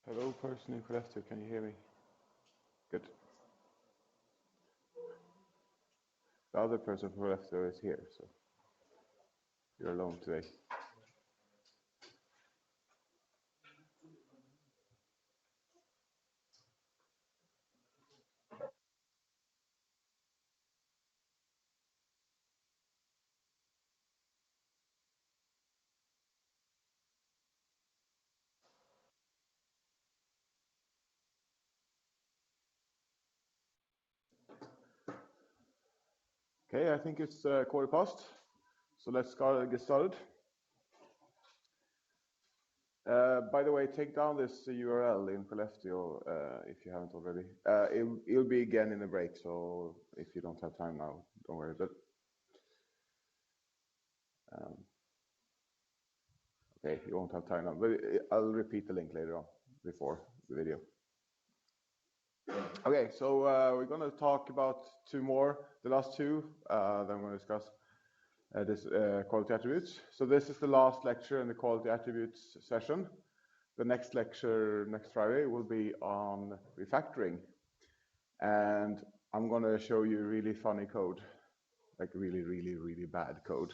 Hello, person in Skellefteå, can you hear me? Good. The other person from Skellefteå is here, so you're alone today. Okay, I think it's 1:15, so let's get started. By the way, take down this URL in Skellefteå if you haven't already. It'll be again in the break, so if you don't have time now, don't worry. But okay, you won't have time now, but I'll repeat the link later on before the video. Okay, so we're going to talk about two more, the last two, then we're going to discuss this quality attributes. So this is the last lecture in the quality attributes session. The next lecture next Friday will be on refactoring. And I'm going to show you really funny code, like really, really, really bad code.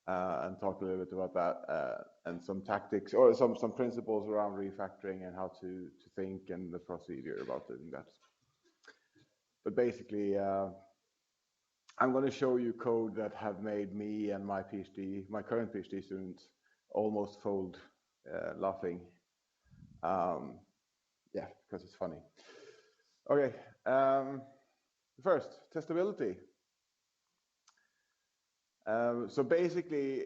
And talk a little bit about that and some tactics or some principles around refactoring and how to think and the procedure about doing that. But basically, I'm going to show you code that have made me and my current PhD students almost fold laughing. Yeah, because it's funny. Okay, first, testability. So basically,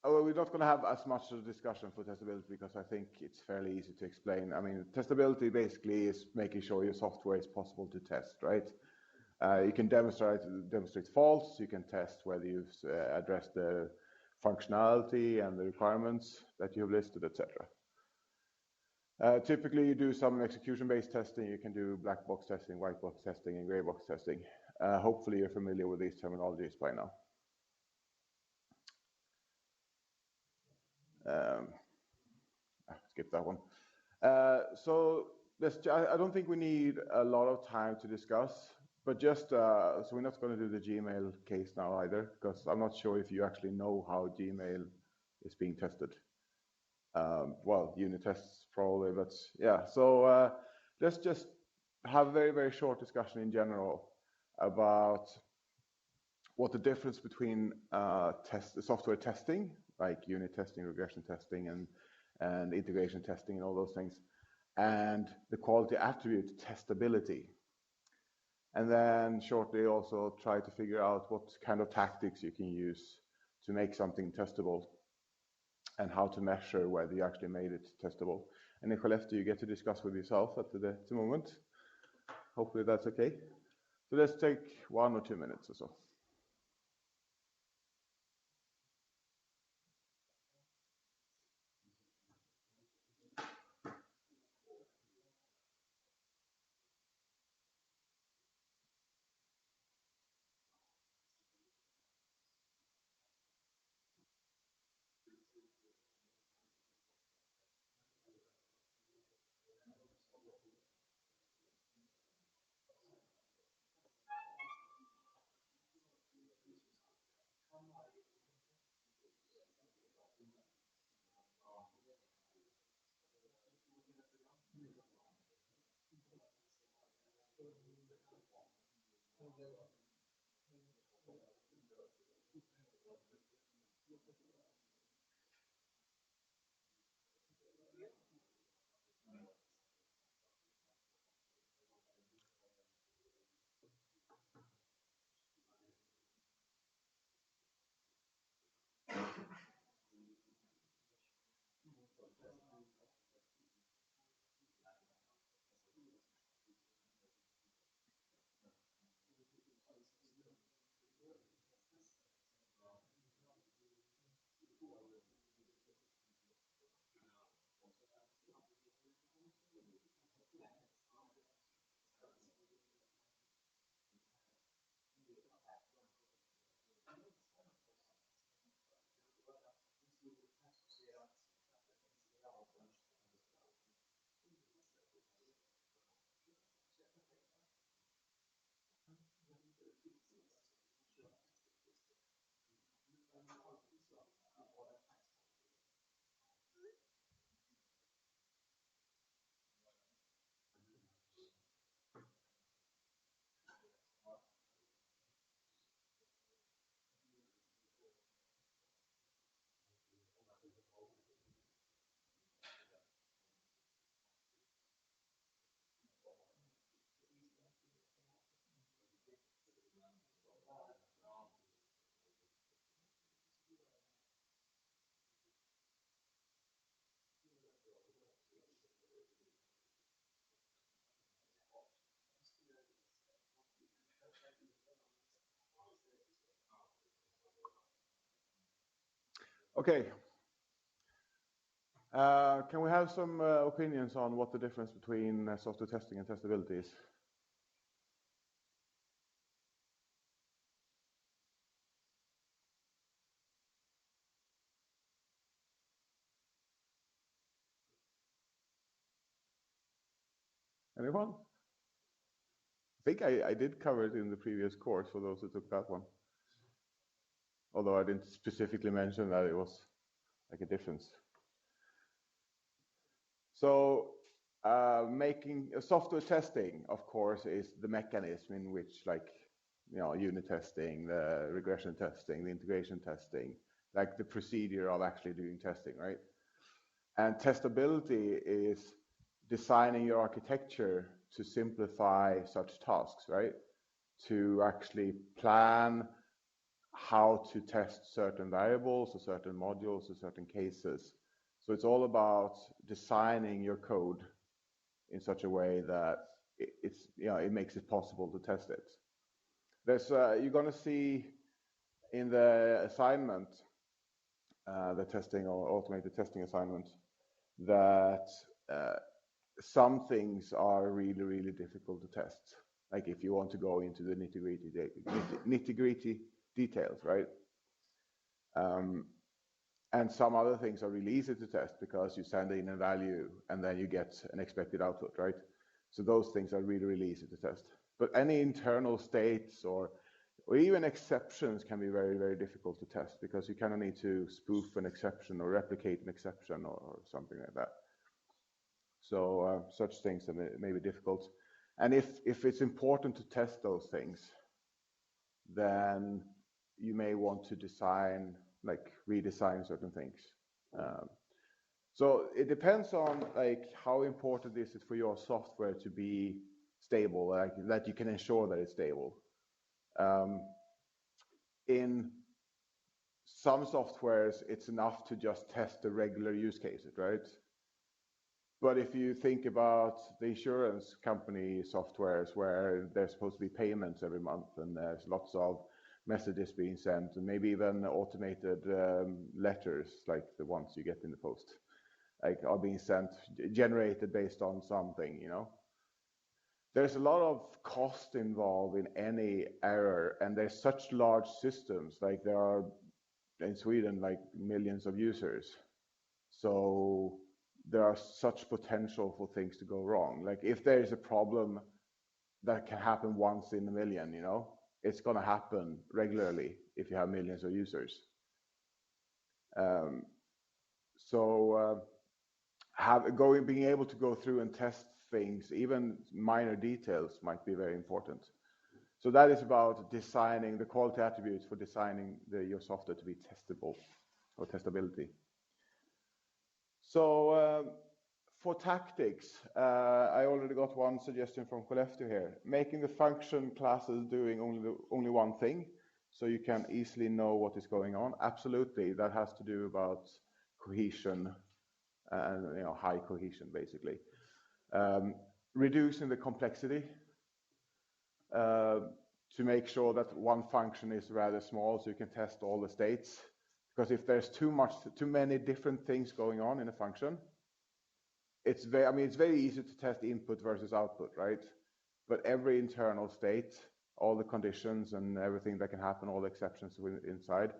we're not going to have as much of a discussion for testability because I think it's fairly easy to explain. I mean, testability basically is making sure your software is possible to test, right? You can demonstrate faults, you can test whether you've addressed the functionality and the requirements that you have listed, etc. Typically, you do some execution-based testing. You can do black box testing, white box testing, and gray box testing. Hopefully, you're familiar with these terminologies by now. Skip that one. So I don't think we need a lot of time to discuss, but just so we're not going to do the Gmail case now either, because I'm not sure if you actually know how Gmail is being tested. Well, unit tests probably, but yeah. So let's just have a very, very short discussion in general about what the difference between software testing, like unit testing, regression testing, and integration testing, and all those things, and the quality attribute testability. And then shortly also try to figure out what kind of tactics you can use to make something testable and how to measure whether you actually made it testable. And in Skellefteå, you get to discuss with yourself at the moment. Hopefully that's okay. So let's take 1 or 2 minutes or so. Okay. Can we have some opinions on what the difference between software testing and testability is? Anyone? I think I did cover it in the previous course for those who took that one. Although I didn't specifically mention that it was like a difference. So making software testing, of course, is the mechanism in which, like, unit testing, the regression testing, the integration testing, like the procedure of actually doing testing, right? And testability is designing your architecture to simplify such tasks, right? To actually plan how to test certain variables or certain modules or certain cases. So it's all about designing your code in such a way that it makes it possible to test it. There's you're going to see in the assignment, the testing or automated testing assignment, that some things are really, really difficult to test. Like if you want to go into the nitty-gritty details, right? And some other things are really easy to test because you send in a value and then you get an expected output, right? So those things are really, really easy to test. But any internal states or even exceptions can be very, very difficult to test because you kind of need to spoof an exception or replicate an exception or something like that. So such things may be difficult. And if it's important to test those things, then you may want to redesign certain things. So it depends on like how important is it for your software to be stable, like that you can ensure that it's stable. In some softwares, it's enough to just test the regular use cases, right? But if you think about the insurance company softwares where there's supposed to be payments every month and there's lots of messages being sent and maybe even automated letters like the ones you get in the post, like are being sent, generated based on something, There's a lot of cost involved in any error, and there's such large systems, like there are in Sweden like millions of users. So there are such potential for things to go wrong. Like if there is a problem that can happen once in a million, it's going to happen regularly if you have millions of users. Being able to go through and test things, even minor details, might be very important. So that is about designing the quality attributes for designing your software to be testable or testability. So for tactics, I already got one suggestion from Koleftu here. Making the function classes doing only one thing, so you can easily know what is going on. Absolutely, that has to do about cohesion and high cohesion, basically. Reducing the complexity to make sure that one function is rather small, so you can test all the states. Because if there's too many different things going on in a function, it's very easy to test input versus output, right? But every internal state, all the conditions and everything that can happen, all the exceptions inside,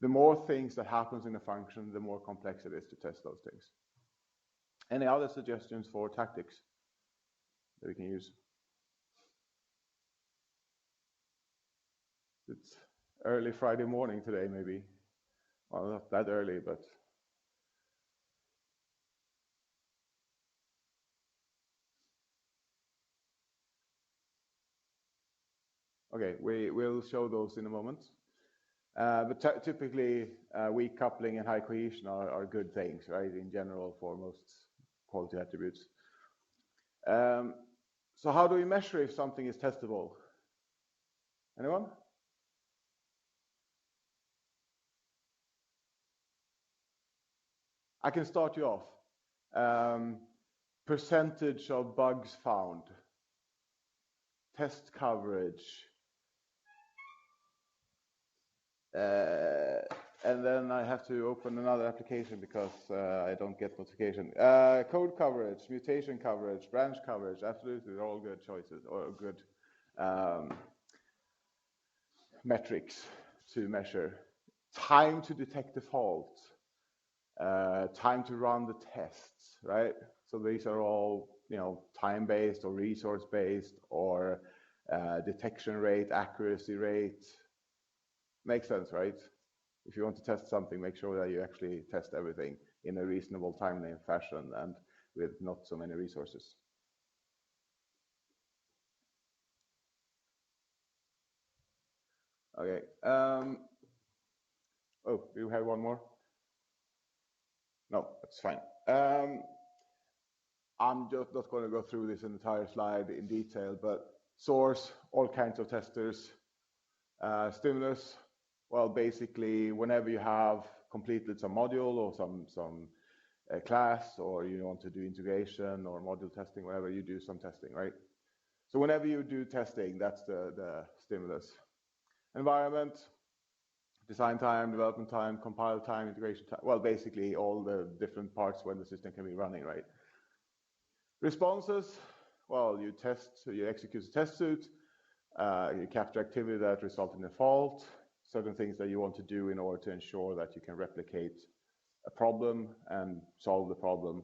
the more things that happens in a function, the more complex it is to test those things. Any other suggestions for tactics that we can use? It's early Friday morning today, maybe. Well, not that early, but okay, we'll show those in a moment. But typically, weak coupling and high cohesion are good things, right, in general for most quality attributes. So how do we measure if something is testable? Anyone? I can start you off. Percentage of bugs found, test coverage, And then I have to open another application because I don't get notification. Code coverage, mutation coverage, branch coverage, absolutely, they're all good choices or good metrics to measure. Time to detect the fault, time to run the tests, right? So these are all, time-based or resource-based or detection rate, accuracy rate. Makes sense, right? If you want to test something, make sure that you actually test everything in a reasonable, timely fashion and with not so many resources. Okay. Oh, you have one more? No, that's fine. I'm just not going to go through this entire slide in detail, but source, all kinds of testers. Stimulus, well, basically, whenever you have completed some module or some class, or you want to do integration or module testing, whatever, you do some testing, right? So whenever you do testing, that's the stimulus. Environment, design time, development time, compile time, integration time. Well, basically all the different parts when the system can be running, right? Responses, well, you execute a test suite, you capture activity that result in a fault, certain things that you want to do in order to ensure that you can replicate a problem and solve the problem.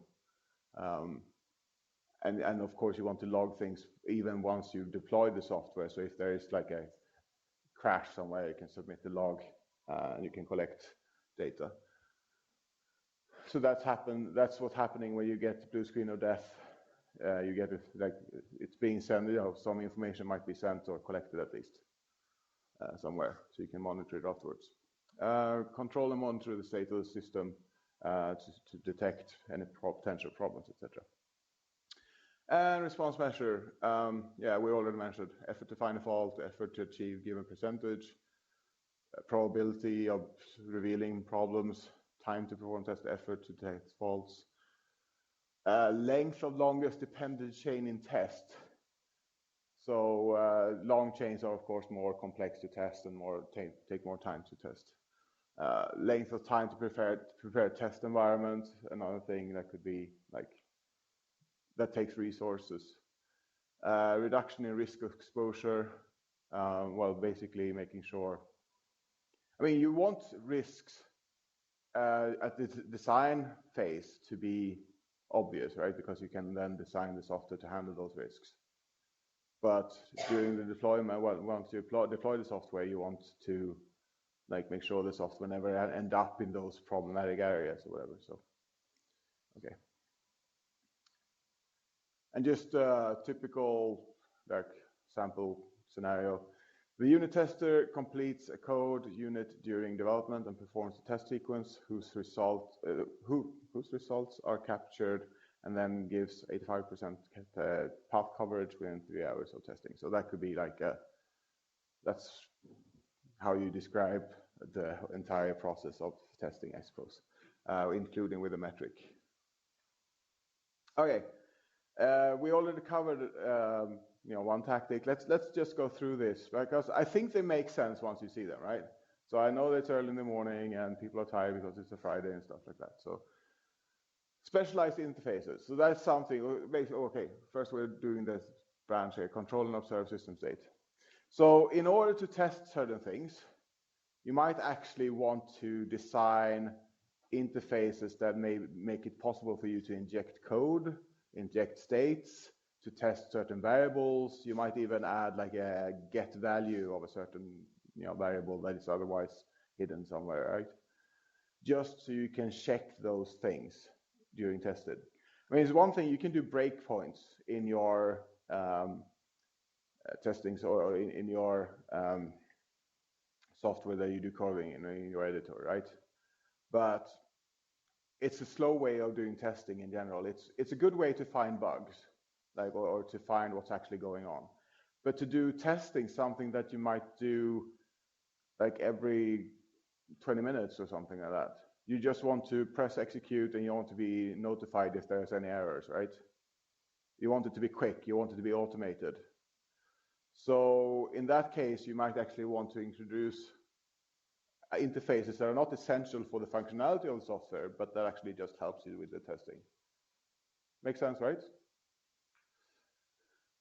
And of course, you want to log things even once you've deployed the software. So if there is like a crash somewhere, you can submit the log and you can collect data. So that's what's happening when you get blue screen of death. You get it, like it's being sent, some information might be sent or collected at least somewhere, so you can monitor it afterwards. Control and monitor the state of the system to detect any potential problems, etc. And response measure, yeah, we already mentioned effort to find a fault, effort to achieve given percentage, probability of revealing problems, time to perform test, effort to detect faults, length of longest dependent chain in test. So long chains are of course more complex to test and take more time to test. Length of time to prepare a test environment, another thing that could be like, that takes resources. Reduction in risk of exposure, well, basically making sure, I mean, you want risks at the design phase to be obvious, right? Because you can then design the software to handle those risks. But during the deployment, well, once you deploy the software, you want to like make sure the software never end up in those problematic areas or whatever. So, okay. And just a typical like sample scenario. The unit tester completes a code unit during development and performs a test sequence whose results are captured and then gives 85% path coverage within 3 hours of testing. So that could be like that's how you describe the entire process of testing, I suppose, including with a metric. Okay, we already covered one tactic. Let's just go through this because I think they make sense once you see them, right? So I know it's early in the morning and people are tired because it's a Friday and stuff like that. So specialized interfaces. So that's something. Okay, first we're doing this branch here: control and observe system state. So in order to test certain things, you might actually want to design interfaces that may make it possible for you to inject code, inject states, to test certain variables. You might even add like a get value of a certain variable that is otherwise hidden somewhere, right? Just so you can check those things during tested. I mean, it's one thing, you can do breakpoints in your testings or in your software that you do coding in your editor, right? But it's a slow way of doing testing in general. It's a good way to find bugs, like or to find what's actually going on. But to do testing, something that you might do like every 20 minutes or something like that. You just want to press execute and you want to be notified if there's any errors, right? You want it to be quick, you want it to be automated. So in that case, you might actually want to introduce interfaces that are not essential for the functionality of the software, but that actually just helps you with the testing. Makes sense, right?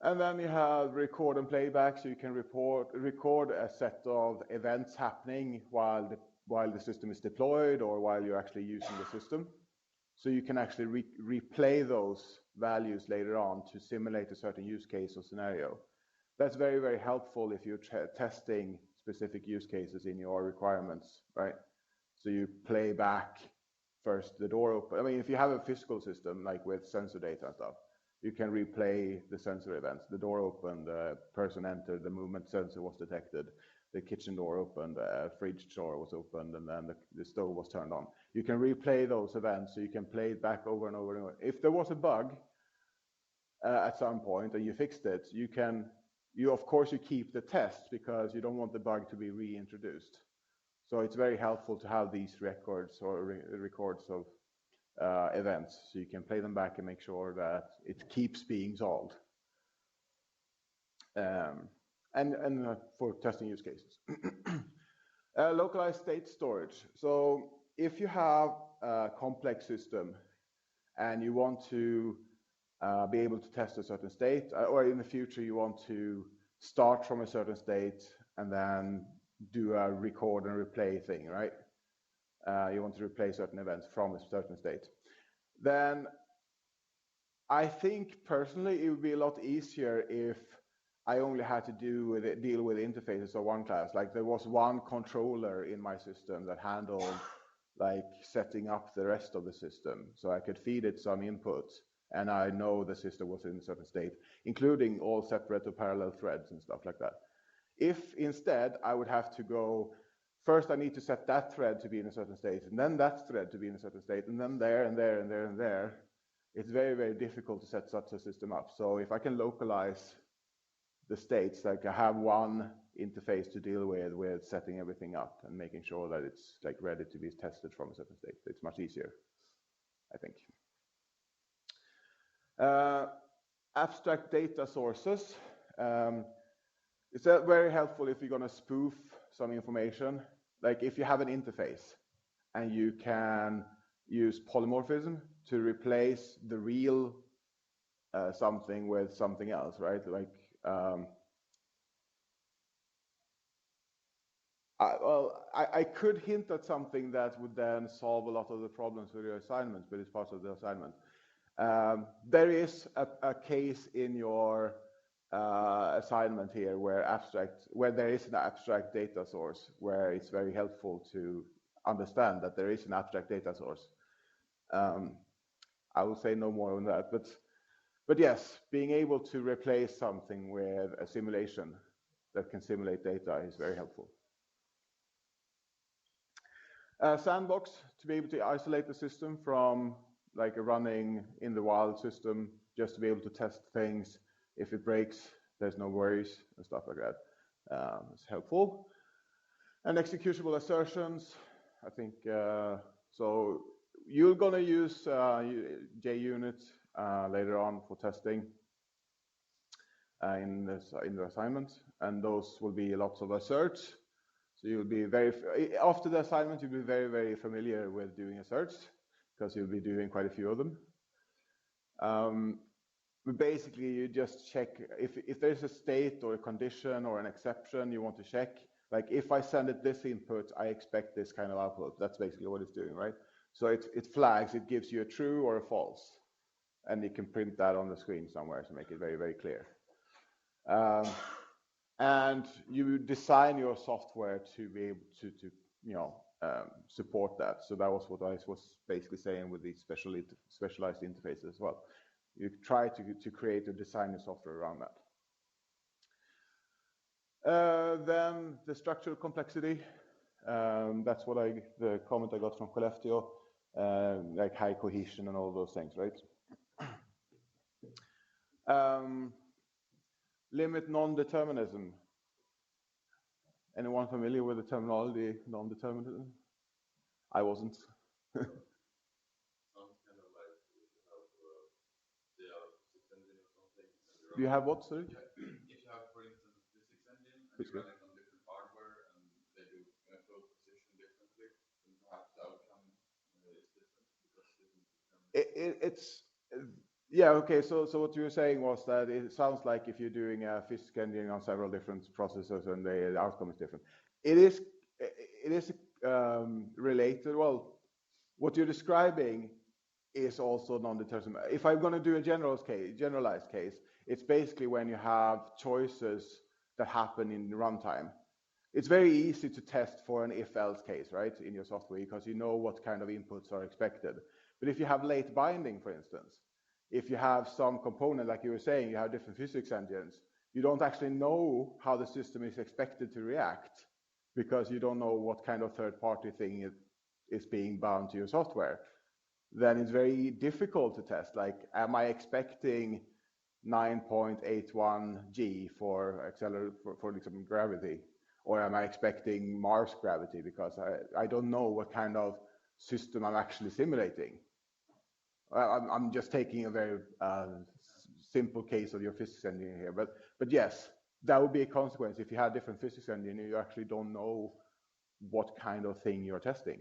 And then you have record and playback, so you can record a set of events happening while the system is deployed or while you're actually using the system. So you can actually replay those values later on to simulate a certain use case or scenario. That's very, very helpful if you're testing specific use cases in your requirements, right? So you play back first the door open. I mean, if you have a physical system, like with sensor data and stuff, you can replay the sensor events. The door opened, the person entered, the movement sensor was detected, the kitchen door opened, the fridge door was opened, and then the stove was turned on. You can replay those events, so you can play it back over and over and over. If there was a bug at some point and you fixed it, of course you keep the test because you don't want the bug to be reintroduced. So it's very helpful to have these records or records of events, so you can play them back and make sure that it keeps being solved. And for testing use cases. Localized state storage. So if you have a complex system and you want to be able to test a certain state, or in the future you want to start from a certain state and then do a record and replay thing, right? You want to replay certain events from a certain state. Then I think personally it would be a lot easier if I only had to deal with interfaces of one class. Like there was one controller in my system that handled like setting up the rest of the system. So I could feed it some input and I know the system was in a certain state, including all separate or parallel threads and stuff like that. If instead I would have to go, first I need to set that thread to be in a certain state, and then that thread to be in a certain state, and then there and there and there and there, it's very, very difficult to set such a system up. So if I can localize the states, like I have one interface to deal with setting everything up and making sure that it's like ready to be tested from a certain state, it's much easier, I think. Abstract data sources. It's very helpful if you're going to spoof some information. Like if you have an interface and you can use polymorphism to replace the real something with something else, right? Like, I could hint at something that would then solve a lot of the problems with your assignments, but it's part of the assignment. There is a case in your assignment here where there is an abstract data source, where it's very helpful to understand that there is an abstract data source. I will say no more on that, but yes, being able to replace something with a simulation that can simulate data is very helpful. Sandbox, to be able to isolate the system from like a running in the wild system, just to be able to test things. If it breaks, there's no worries and stuff like that. It's helpful. And executable assertions, I think, so you're going to use JUnit later on for testing in the assignment, and those will be lots of asserts. So you'll be after the assignment, you'll be very, very familiar with doing asserts, because you'll be doing quite a few of them. But basically, you just check if there's a state or a condition or an exception you want to check. Like if I send it this input, I expect this kind of output. That's basically what it's doing, right? So it flags, it gives you a true or a false, and you can print that on the screen somewhere to make it very, very clear. And you design your software to be able to support that. So that was what I was basically saying with these specialized interfaces as well. You try to create or design your software around that. Then the structural complexity. That's what the comment I got from Skellefteå, like high cohesion and all those things, right? Limit non-determinism. Anyone familiar with the terminology non-determinism? I wasn't. Sounds kind of like if you have the physics engine or something. Do you have what, sir? If you have, for instance, a physics engine and you're running on different hardware and they do code position It's yeah, okay. So what you were saying was that it sounds like if you're doing a physics engineering on several different processors and the outcome is different. It is related. Well, what you're describing is also non-deterministic. If I'm going to do a generalized case, it's basically when you have choices that happen in runtime. It's very easy to test for an if-else case, right, in your software, because you know what kind of inputs are expected. But if you have late binding, for instance, if you have some component, like you were saying, you have different physics engines, you don't actually know how the system is expected to react because you don't know what kind of third-party thing is being bound to your software. Then it's very difficult to test. Like, am I expecting 9.81 g for example, gravity? Or am I expecting Mars gravity? Because I don't know what kind of system I'm actually simulating. I'm just taking a very simple case of your physics engineer here. But yes, that would be a consequence. If you have different physics engineer, you actually don't know what kind of thing you're testing.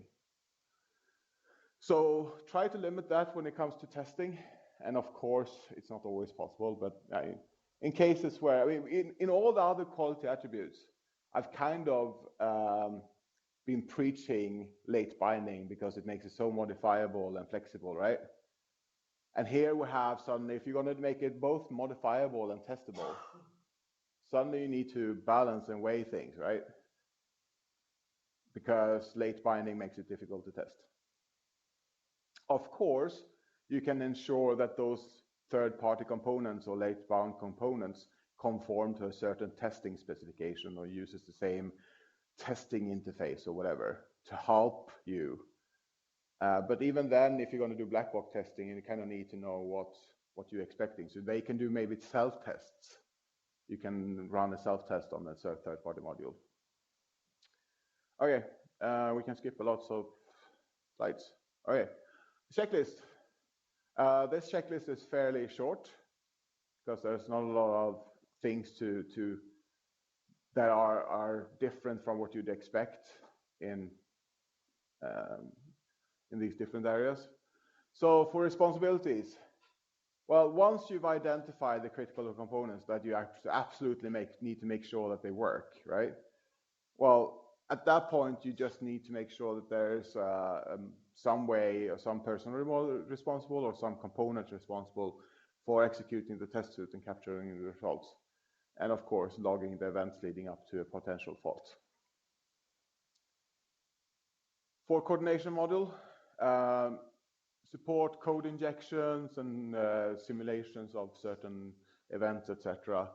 So try to limit that when it comes to testing. And of course, it's not always possible, but in cases where, I mean, in all the other quality attributes, I've kind of been preaching late binding because it makes it so modifiable and flexible, right? And here we have suddenly, if you're going to make it both modifiable and testable, suddenly you need to balance and weigh things, right? Because late binding makes it difficult to test. Of course, you can ensure that those third-party components or late-bound components conform to a certain testing specification or uses the same testing interface or whatever to help you. But even then, if you're going to do black box testing, you kind of need to know what you're expecting. So they can do maybe self-tests. You can run a self-test on a third-party module. Okay, we can skip a lot of slides. Okay, checklist. This checklist is fairly short because there's not a lot of things that are different from what you'd expect in these different areas. So for responsibilities, well, once you've identified the critical components that you absolutely need to make sure that they work, right? Well, at that point, you just need to make sure that there's some way or some person responsible or some component responsible for executing the test suite and capturing the results. And of course, logging the events leading up to a potential fault. For coordination module, support code injections and simulations of certain events, etc.,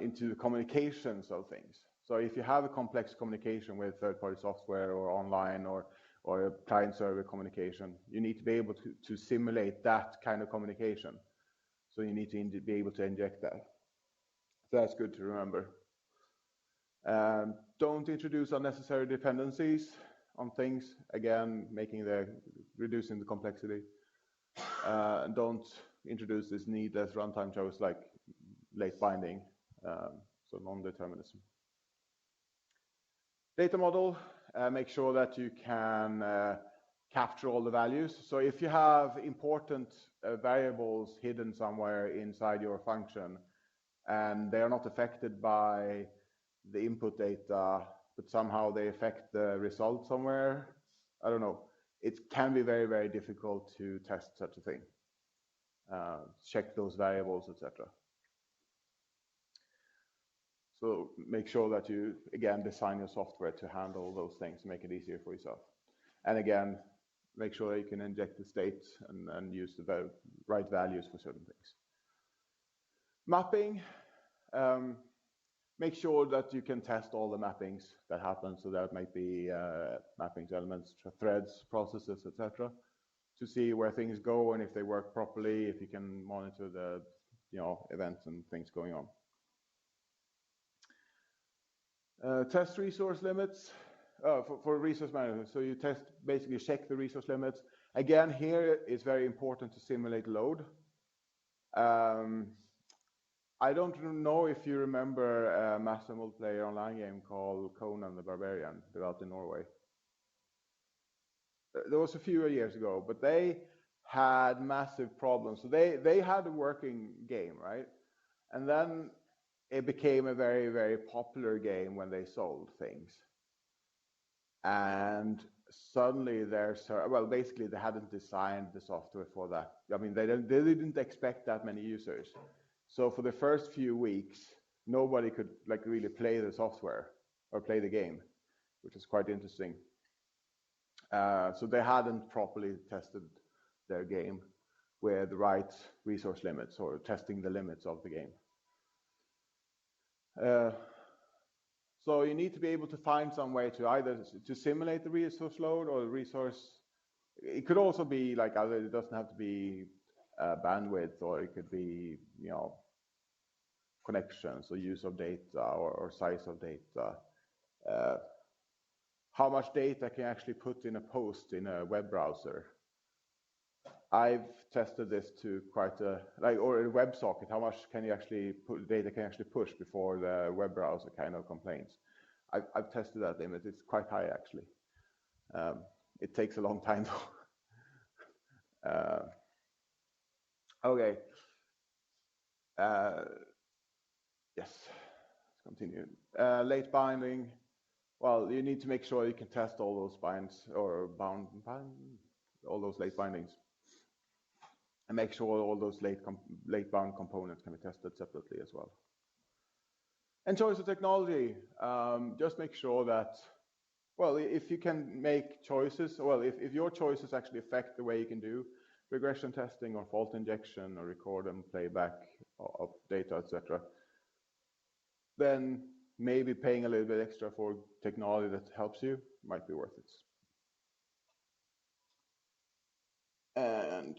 into the communications of things. So if you have a complex communication with third-party software or online or a client-server communication, you need to be able to simulate that kind of communication. So you need to be able to inject that. So that's good to remember. Don't introduce unnecessary dependencies on things. Again, reducing the complexity. Don't introduce this needless runtime choice like late binding, so non-determinism. Data model, make sure that you can capture all the values. So if you have important variables hidden somewhere inside your function and they are not affected by the input data, but somehow they affect the result somewhere, I don't know. It can be very, very difficult to test such a thing. Check those variables, etc. So make sure that you, again, design your software to handle those things, make it easier for yourself. And again, make sure that you can inject the state and use the right values for certain things. Mapping, make sure that you can test all the mappings that happen. So that might be mappings, elements, threads, processes, etc., to see where things go and if they work properly, if you can monitor the events and things going on. Test resource limits for resource management. So you basically check the resource limits. Again, here it's very important to simulate load. I don't know if you remember a massive multiplayer online game called Conan the Barbarian, developed in Norway. There was a few years ago, but they had massive problems. So they had a working game, right? And then it became a very, very popular game when they sold things. And suddenly basically they hadn't designed the software for that. I mean, they didn't expect that many users. So for the first few weeks, nobody could like really play the software or play the game, which is quite interesting. So they hadn't properly tested their game with the right resource limits or testing the limits of the game. So you need to be able to find some way to either to simulate the resource load or the resource. It could also be like either it doesn't have to be bandwidth, or it could be connections or use of data or size of data. How much data can you actually put in a post in a web browser? I've tested this to quite or a WebSocket. How much can you actually data can you actually push before the web browser kind of complains? I've tested that limit. It's quite high actually. It takes a long time though. Okay. Yes. Let's continue. Late binding. Well, you need to make sure you can test all those binds or all those late bindings, and make sure all those late bound components can be tested separately as well. And choice of technology. Just make sure that, well, if you can make choices, well, if your choices actually affect the way you can do regression testing or fault injection or record and playback of data, etc., then maybe paying a little bit extra for technology that helps you might be worth it. And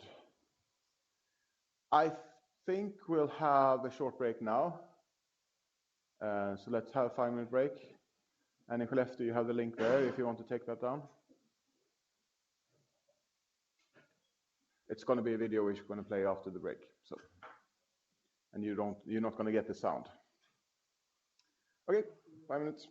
I think we'll have a short break now. So let's have a 5-minute break. And if left, you have the link there if you want to take that down. It's going to be a video which is going to play after the break. So, and you're not going to get the sound. Okay, 5 minutes.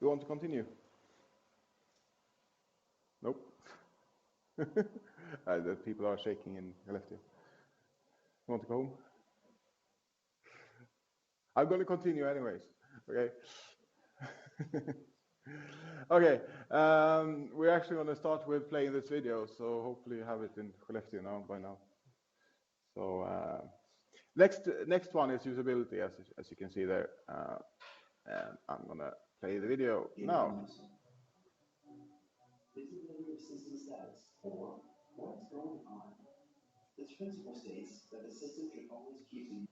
You want to continue? Nope. The people are shaking in Skellefteå. You want to go home? I'm going to continue anyways. Okay. Okay. We're actually going to start with playing this video, so hopefully you have it in Skellefteå now by now. So next one is usability, as you can see there. And I'm going to play the video now. Visibility of system status, or what's going on. This principle states that the system should always keep the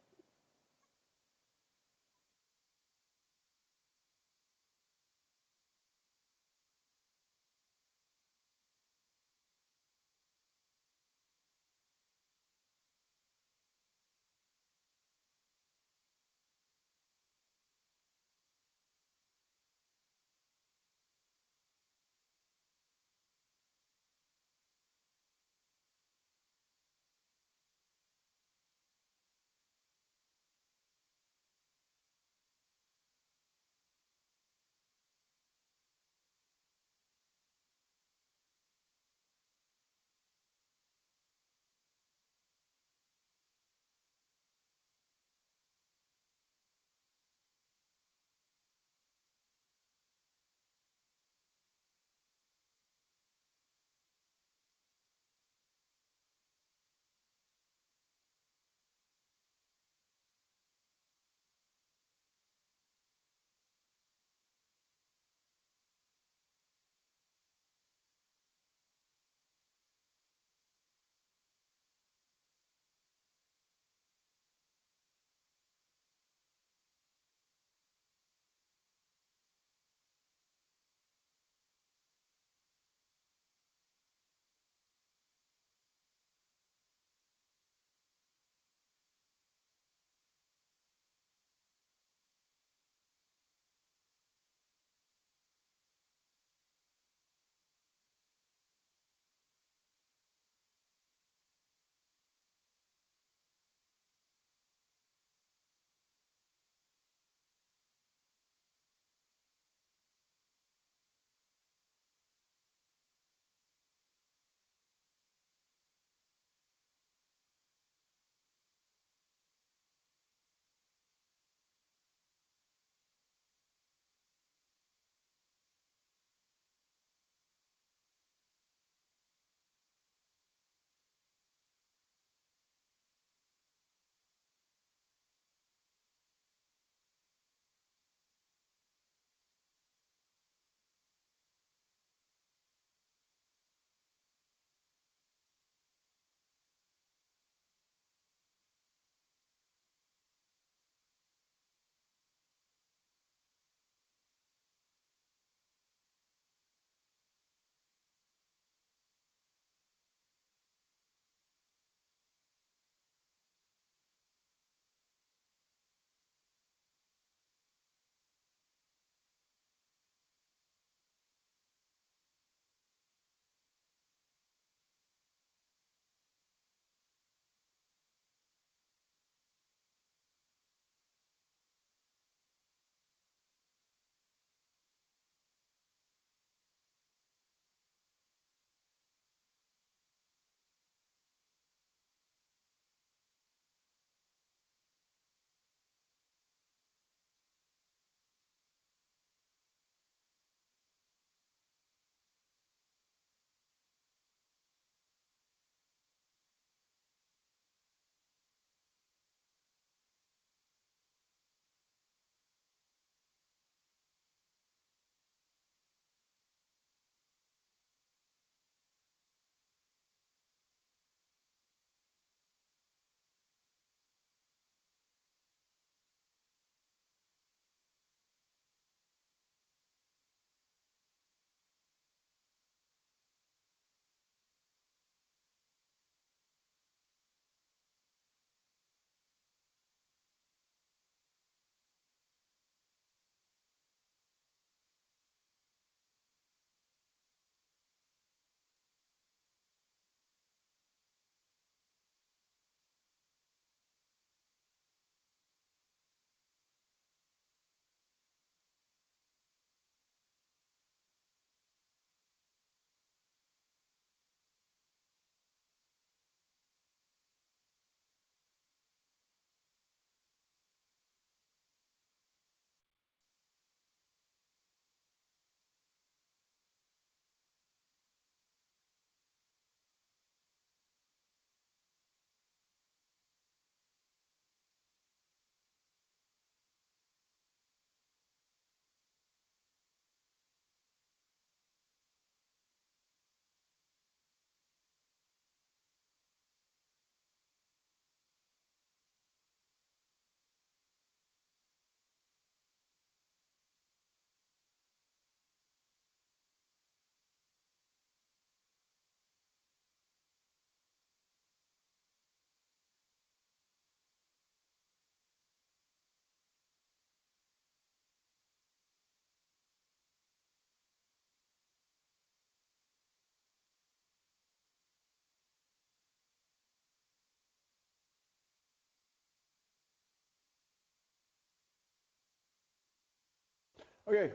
Okay,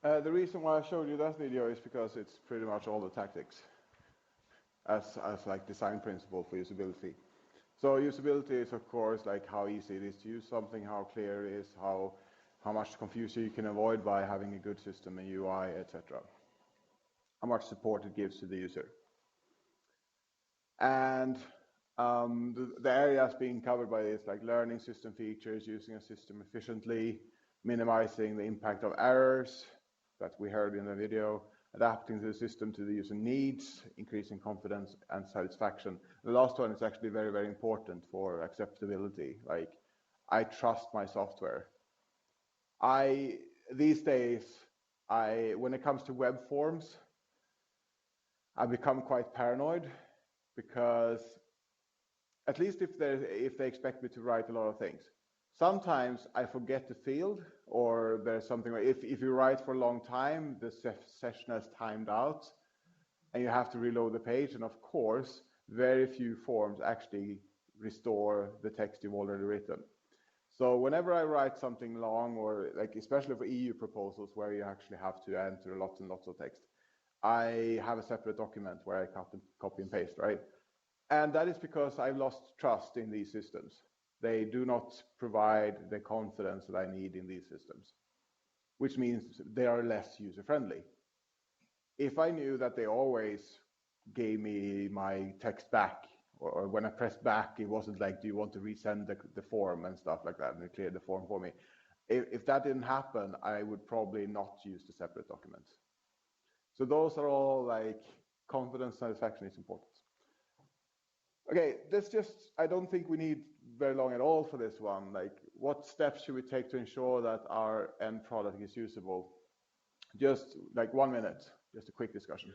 the reason why I showed you that video is because it's pretty much all the tactics as like design principle for usability. So usability is of course like how easy it is to use something, how clear it is, how much confusion you can avoid by having a good system and UI, etc. How much support it gives to the user. And the areas being covered by this, like learning system features, using a system efficiently, minimizing the impact of errors that we heard in the video, adapting the system to the user needs, increasing confidence and satisfaction. The last one is actually very, very important for acceptability. Like, I trust my software. These days, when it comes to web forms, I've become quite paranoid because at least if they expect me to write a lot of things. Sometimes I forget the field, or there's something like if you write for a long time, the session has timed out, and you have to reload the page. And of course, very few forms actually restore the text you've already written. So whenever I write something long, or like especially for EU proposals where you actually have to enter lots and lots of text, I have a separate document where I copy and paste, right? And that is because I've lost trust in these systems. They do not provide the confidence that I need in these systems, which means they are less user-friendly. If I knew that they always gave me my text back, or when I pressed back, it wasn't like, do you want to resend the form and stuff like that, and it cleared the form for me. If that didn't happen, I would probably not use the separate documents. So those are all like confidence, satisfaction is important. Okay, I don't think we need very long at all for this one. Like, what steps should we take to ensure that our end product is usable? Just like 1 minute, just a quick discussion.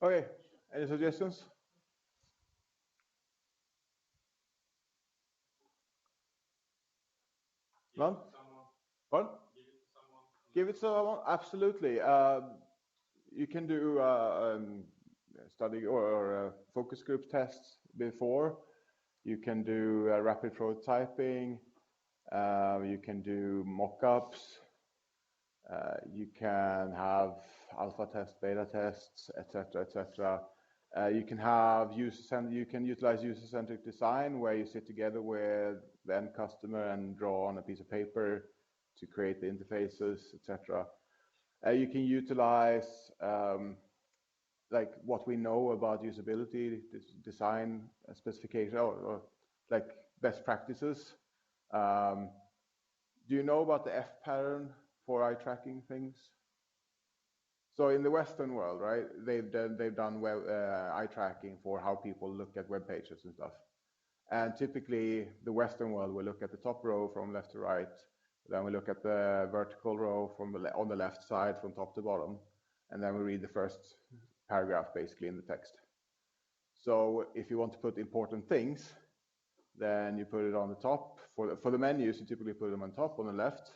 Okay, any suggestions? None? What? Give it to someone? Absolutely. You can do study or focus group tests before. You can do rapid prototyping. You can do mock-ups. You can have alpha tests, beta tests, etc., etc. You can utilize user-centric design, where you sit together with the end customer and draw on a piece of paper to create the interfaces, etc. You can utilize like what we know about usability, design specification, or like best practices. Do you know about the F pattern for eye tracking things? So in the Western world, right, they've done eye tracking for how people look at web pages and stuff. And typically, the Western world will look at the top row from left to right. Then we look at the vertical row on the left side from top to bottom. And then we read the first paragraph basically in the text. So if you want to put important things, then you put it on the top. For the menus, you typically put them on top, on the left.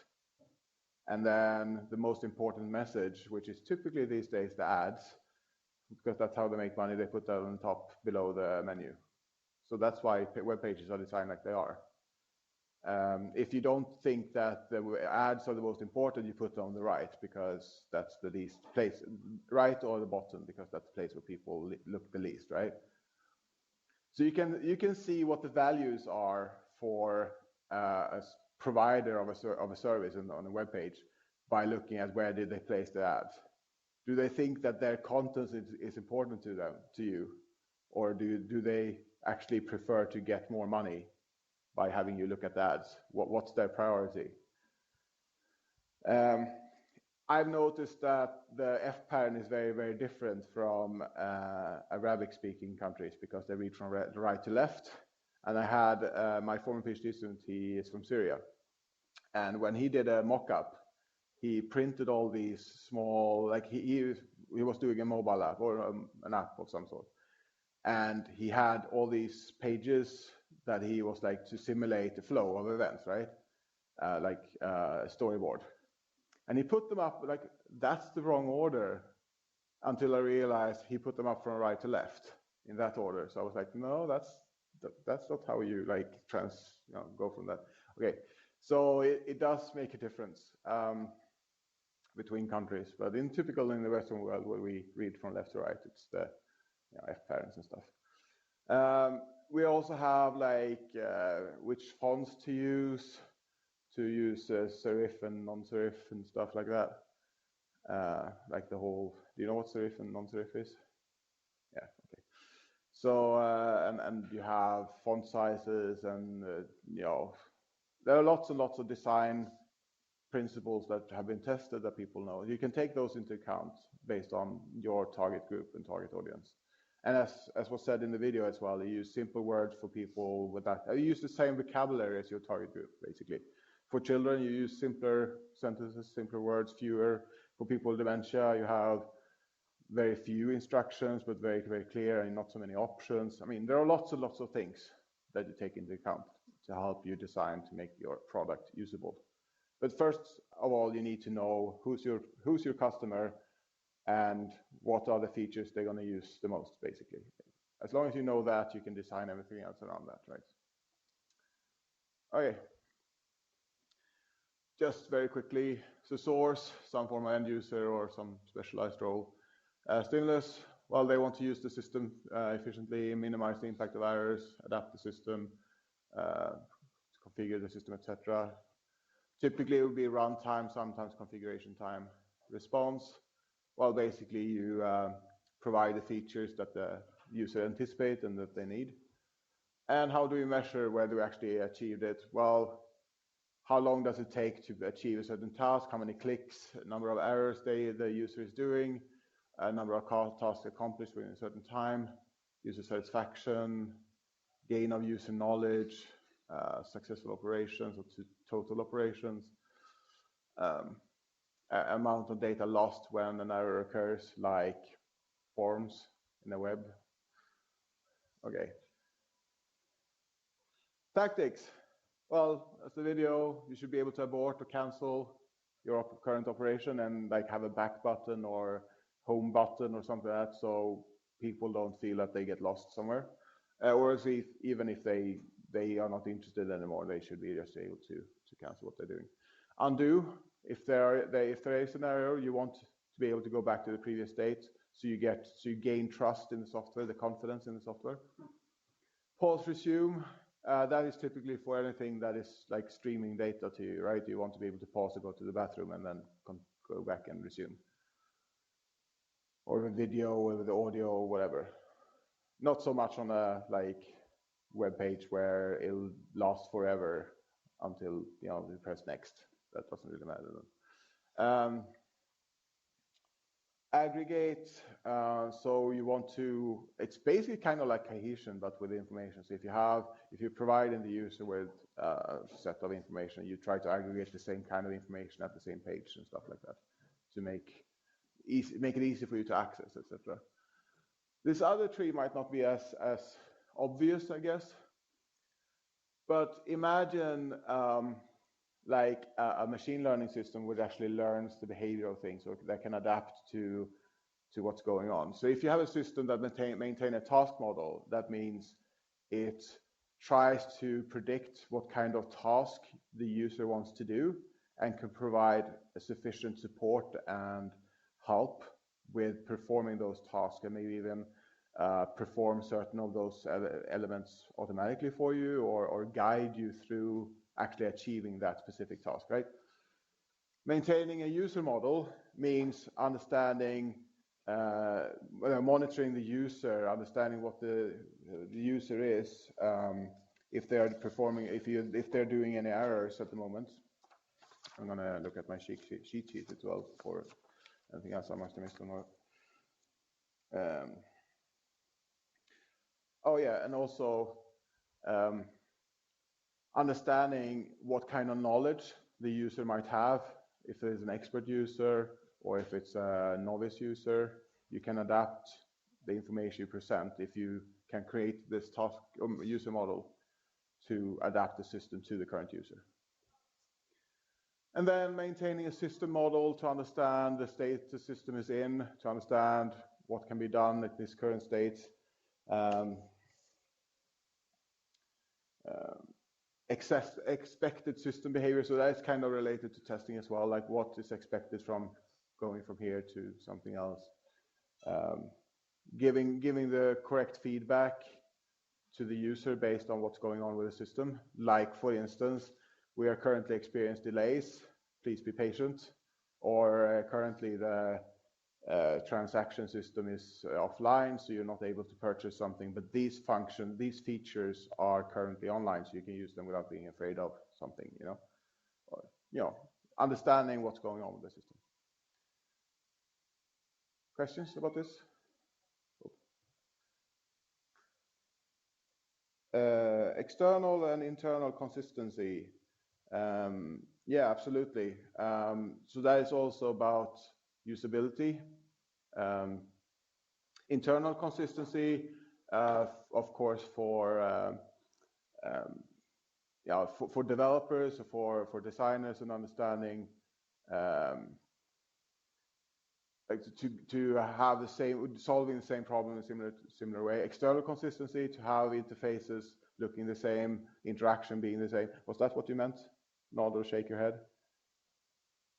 And then the most important message, which is typically these days the ads, because that's how they make money, they put that on the top below the menu. So that's why web pages are designed like they are. If you don't think that the ads are the most important, you put it on the right because that's the least place, right or the bottom, because that's the place where people look the least, right? So you can see what the values are for a provider of a service on a web page by looking at where did they place the ads. Do they think that their content is important to you, or do they actually prefer to get more money by having you look at the ads? What's their priority? I've noticed that the F pattern is very, very different from Arabic-speaking countries because they read from right to left. And I had my former PhD student, he is from Syria. And when he did a mock-up, he printed all these small, like he was doing a mobile app or an app of some sort. And he had all these pages that he was like to simulate the flow of events, right? Like a storyboard. And he put them up, like, that's the wrong order, until I realized he put them up from right to left in that order. So I was like, no, that's not how you like go from that. Okay, so it does make a difference between countries, but in the Western world where we read from left to right, it's the F patterns and stuff. We also have like which fonts to use serif and non-serif and stuff like that. Like the whole, do you know what serif and non-serif is? Yeah, okay. So, and you have font sizes and, there are lots and lots of design principles that have been tested that people know. You can take those into account based on your target group and target audience. And as was said in the video as well, you use simple words for people with that. You use the same vocabulary as your target group, basically. For children, you use simpler sentences, simpler words, fewer. For people with dementia, you have very few instructions, but very, very clear and not so many options. I mean, there are lots and lots of things that you take into account to help you design to make your product usable. But first of all, you need to know who's your customer and what are the features they're going to use the most, basically. As long as you know that, you can design everything else around that, right? Okay. Just very quickly, so source, some form of end user or some specialized role. Stimulus, well, they want to use the system efficiently, minimize the impact of errors, adapt the system, configure the system, etc. Typically, it would be runtime, sometimes configuration time. Response, well, basically, you provide the features that the user anticipates and that they need. And how do we measure whether we actually achieved it? Well, how long does it take to achieve a certain task? How many clicks, number of errors the user is doing, number of tasks accomplished within a certain time, user satisfaction, gain of user knowledge, successful operations or total operations, amount of data lost when an error occurs, like forms in the web. Okay. Tactics. Well, as the video, you should be able to abort or cancel your current operation and like have a back button or home button or something like that, so people don't feel that they get lost somewhere. Or even if they are not interested anymore, they should be just able to cancel what they're doing. Undo, if there is an error, you want to be able to go back to the previous state, so you gain trust in the software, the confidence in the software. Pause, resume. That is typically for anything that is like streaming data to you, right? You want to be able to pause and go to the bathroom and then go back and resume. Or a video with the audio or whatever. Not so much on a like web page where it'll last forever until you press next. That doesn't really matter. Aggregate, so you want to, it's basically kind of like cohesion, but with information. So if you're providing the user with a set of information, you try to aggregate the same kind of information at the same page and stuff like that to make it easy for you to access, etc. This other tree might not be as obvious, I guess, but imagine like a machine learning system which actually learns the behavior of things, or that can adapt to what's going on. So if you have a system that maintain a task model, that means it tries to predict what kind of task the user wants to do and can provide a sufficient support and help with performing those tasks, and maybe even perform certain of those elements automatically for you, or guide you through actually achieving that specific task, right? Maintaining a user model means understanding, monitoring the user, understanding what the user is, if they are performing, if they're doing any errors at the moment. I'm gonna look at my cheat sheet as well for anything else I must have missed or not. Oh yeah, and also understanding what kind of knowledge the user might have. If there's an expert user or if it's a novice user, you can adapt the information you present if you can create this task user model to adapt the system to the current user. And then maintaining a system model to understand the state the system is in, to understand what can be done at this current state. Expected system behavior, so that's kind of related to testing as well, like what is expected from going from here to something else. Giving the correct feedback to the user based on what's going on with the system. Like, for instance, we are currently experiencing delays, please be patient. Or currently the transaction system is offline, so you're not able to purchase something, but these features are currently online, so you can use them without being afraid of something, or, understanding what's going on with the system. Questions about this? External and internal consistency. Yeah, absolutely. So that is also about usability. Internal consistency, of course, for developers, for designers, and understanding to have the same, solving the same problem in a similar way. External consistency, to have interfaces looking the same, interaction being the same. Was that what you meant? Nod or shake your head?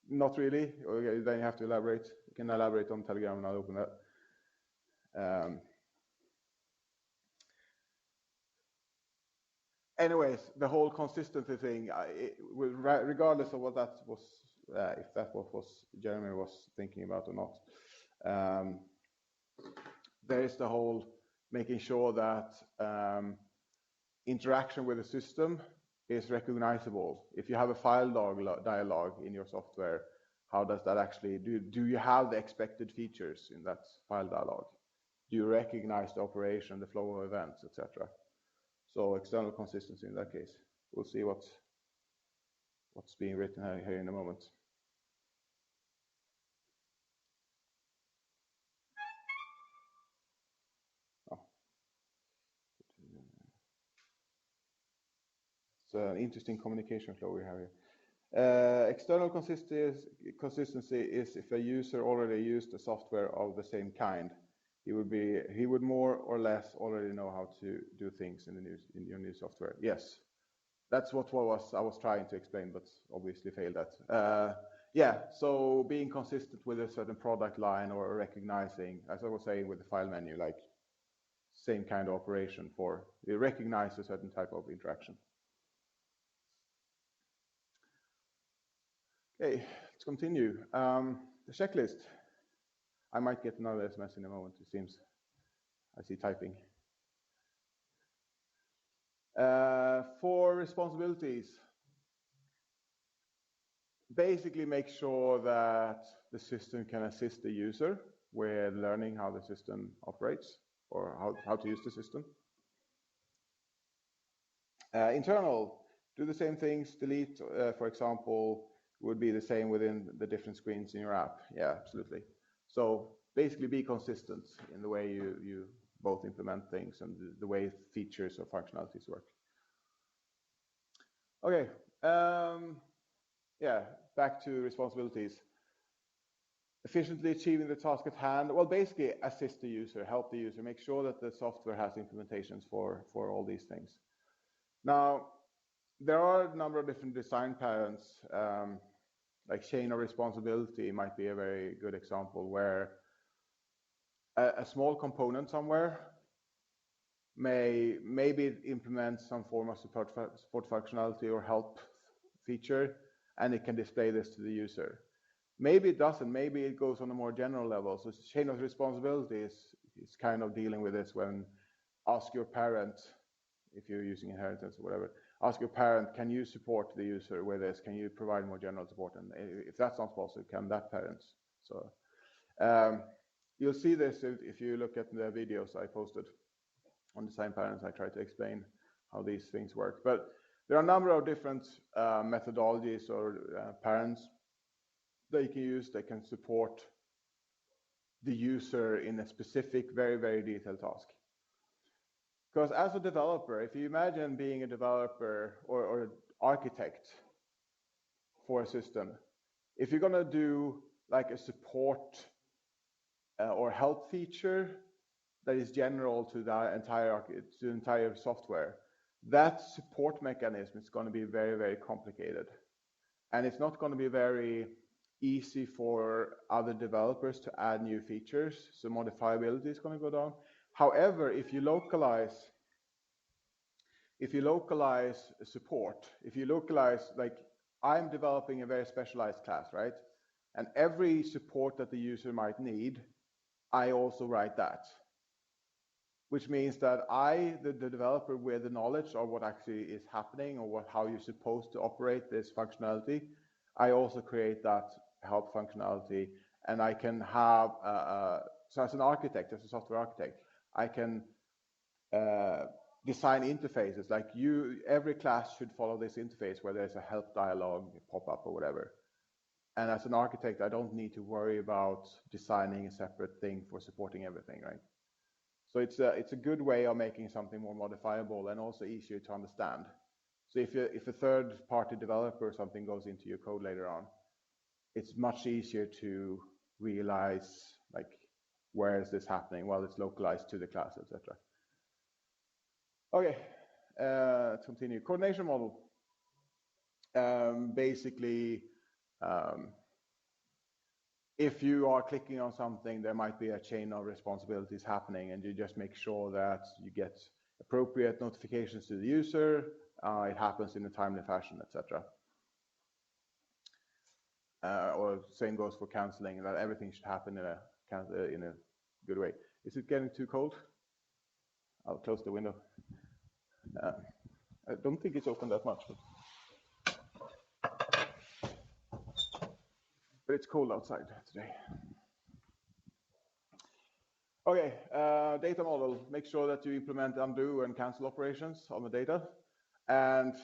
Not really? Okay, then you have to elaborate. You can elaborate on Telegram and I'll open that. Anyways, the whole consistency thing, regardless of what that was, if that was Jeremy was thinking about or not, there is the whole making sure that interaction with the system is recognizable. If you have a file dialog in your software, how does that actually do you have the expected features in that file dialog? Do you recognize the operation, the flow of events, etc.? So external consistency in that case. We'll see what's being written here in a moment. It's an interesting communication flow we have here. External consistency is if a user already used a software of the same kind. He would more or less already know how to do things in your new software. Yes, that's what I was trying to explain, but obviously failed at. Yeah, so being consistent with a certain product line, or recognizing, as I was saying with the file menu, like same kind of operation for you recognize a certain type of interaction. Okay, let's continue. The checklist. I might get another SMS in a moment, it seems. I see typing. For responsibilities, basically make sure that the system can assist the user with learning how the system operates, or how to use the system. Internal, do the same things. Delete, for example, would be the same within the different screens in your app. Yeah, absolutely. So basically be consistent in the way you both implement things and the way features or functionalities work. Okay, yeah, back to responsibilities. Efficiently achieving the task at hand. Well, basically assist the user, help the user, make sure that the software has implementations for all these things. Now, there are a number of different design patterns, like chain of responsibility might be a very good example, where a small component somewhere maybe implement some form of support functionality or help feature, and it can display this to the user. Maybe it doesn't, maybe it goes on a more general level. So chain of responsibility is kind of dealing with this when ask your parent, if you're using inheritance or whatever, ask your parent, can you support the user with this? Can you provide more general support? And if that's not possible, can that parent? So you'll see this if you look at the videos I posted on design patterns. I try to explain how these things work. But there are a number of different methodologies or patterns that you can use that can support the user in a specific, very, very detailed task. Because as a developer, if you imagine being a developer or architect for a system, if you're going to do like a support or help feature that is general to the entire software, that support mechanism is going to be very, very complicated. And it's not going to be very easy for other developers to add new features, so modifiability is going to go down. However, if you localize support, if you localize, like I'm developing a very specialized class, right? And every support that the user might need, I also write that. Which means that I, the developer with the knowledge of what actually is happening or how you're supposed to operate this functionality, I also create that help functionality, and I can have, so as an architect, as a software architect, I can design interfaces, like every class should follow this interface where there's a help dialog pop up or whatever. And as an architect, I don't need to worry about designing a separate thing for supporting everything, right? So it's a good way of making something more modifiable and also easier to understand. So if a third-party developer or something goes into your code later on, it's much easier to realize, like, where is this happening? Well, it's localized to the class, etc. Okay, let's continue. Coordination model. Basically, if you are clicking on something, there might be a chain of responsibilities happening, and you just make sure that you get appropriate notifications to the user. It happens in a timely fashion, etc. Or same goes for canceling, that everything should happen in a good way. Is it getting too cold? I'll close the window. I don't think it's open that much, but it's cold outside today. Okay, data model. Make sure that you implement undo and cancel operations on the data. And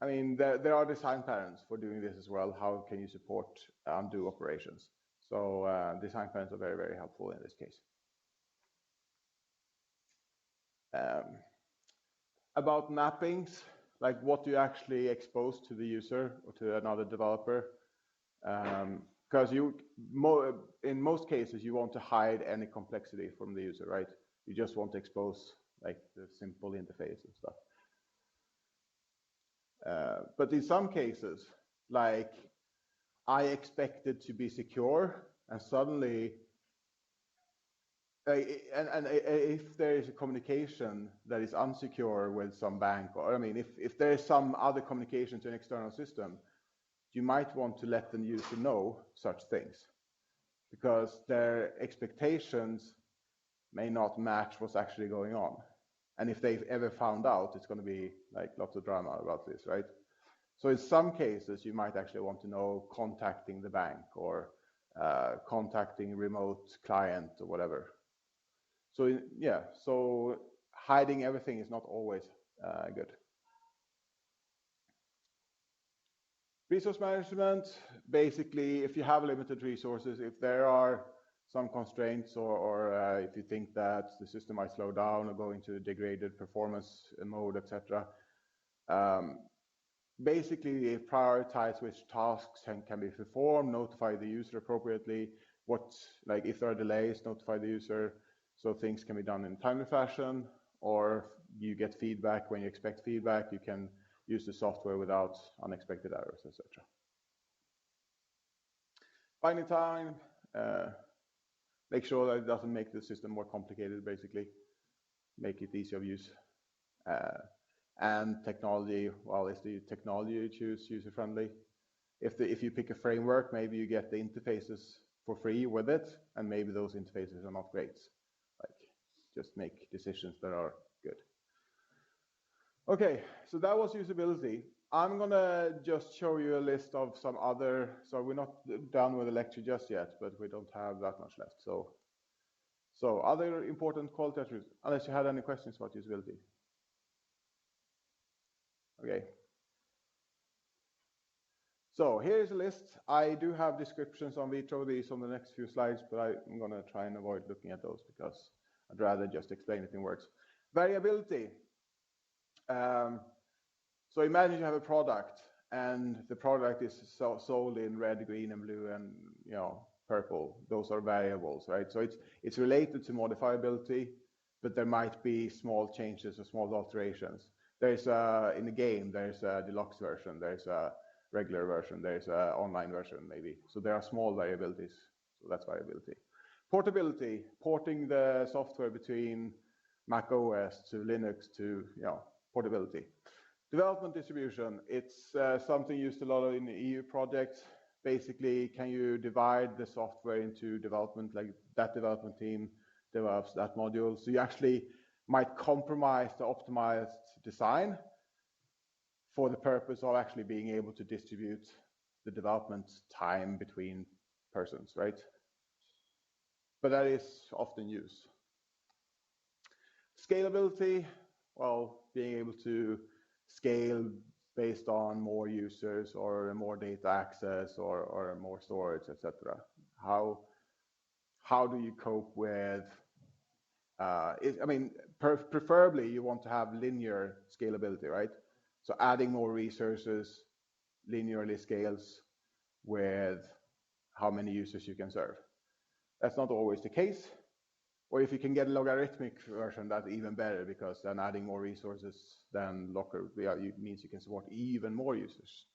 I mean, there are design patterns for doing this as well. How can you support undo operations? So design patterns are very, very helpful in this case. About mappings, like what you actually expose to the user or to another developer. Because in most cases, you want to hide any complexity from the user, right? You just want to expose like the simple interface and stuff. But in some cases, like I expect it to be secure, and suddenly, and if there is a communication that is unsecure with some bank, or I mean, if there is some other communication to an external system, you might want to let the user know such things, because their expectations may not match what's actually going on. And if they've ever found out, it's going to be like lots of drama about this, right? So in some cases, you might actually want to know contacting the bank or contacting remote client or whatever. So yeah, so hiding everything is not always good. Resource management, basically, if you have limited resources, if there are some constraints or if you think that the system might slow down or go into degraded performance mode, etc. Basically, prioritize which tasks can be performed, notify the user appropriately, like if there are delays, notify the user so things can be done in a timely fashion, or you get feedback when you expect feedback. You can use the software without unexpected errors, etc. Binding time, make sure that it doesn't make the system more complicated, basically. Make it easy of use. And technology, well, is the technology you choose user-friendly? If you pick a framework, maybe you get the interfaces for free with it, and maybe those interfaces are not great. Like, just make decisions that are good. Okay, so that was usability. I'm gonna just show you a list of some other, so we're not done with the lecture just yet, but we don't have that much left. So other important quality attributes, unless you had any questions about usability. Okay. So here's a list. I do have descriptions on each of these on the next few slides, but I'm going to try and avoid looking at those because I'd rather just explain it in words. Variability. So imagine you have a product, and the product is sold in red, green, and blue, and purple. Those are variables, right? So it's related to modifiability, but there might be small changes or small alterations. There's in the game, there's a deluxe version, there's a regular version, there's an online version maybe. So there are small variabilities, so that's variability. Portability, porting the software between Mac OS to Linux to, portability. Development distribution, it's something used a lot in the EU projects. Basically, can you divide the software into development, like that development team develops that module. So you actually might compromise the optimized design for the purpose of actually being able to distribute the development time between persons, right? But that is often used. Scalability, well, being able to scale based on more users or more data access or more storage, etc. How do you cope with, preferably you want to have linear scalability, right? So adding more resources linearly scales with how many users you can serve. That's not always the case. Or if you can get a logarithmic version, that's even better, because then adding more resources than means you can support even more users.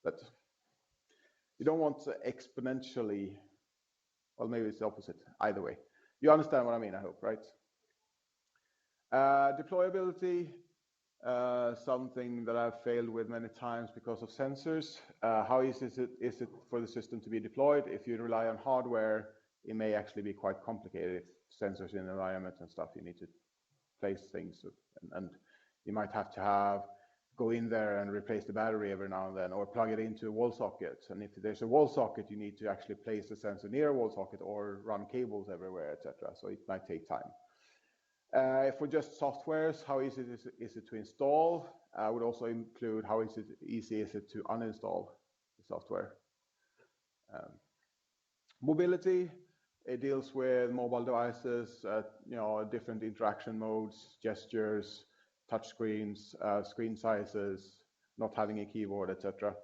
But you don't want to exponentially, well, maybe it's the opposite, either way. You understand what I mean, I hope, right? Deployability, something that I've failed with many times because of sensors. How easy is it for the system to be deployed? If you rely on hardware, it may actually be quite complicated. If sensors in the environment and stuff, you need to place things, and you might have to go in there and replace the battery every now and then, or plug it into a wall socket. And if there's a wall socket, you need to actually place the sensor near a wall socket or run cables everywhere, etc. So it might take time. If we're just softwares, how easy is it to install? I would also include how easy is it to uninstall the software. Mobility, it deals with mobile devices, different interaction modes, gestures, touch screens, screen sizes, not having a keyboard, etc.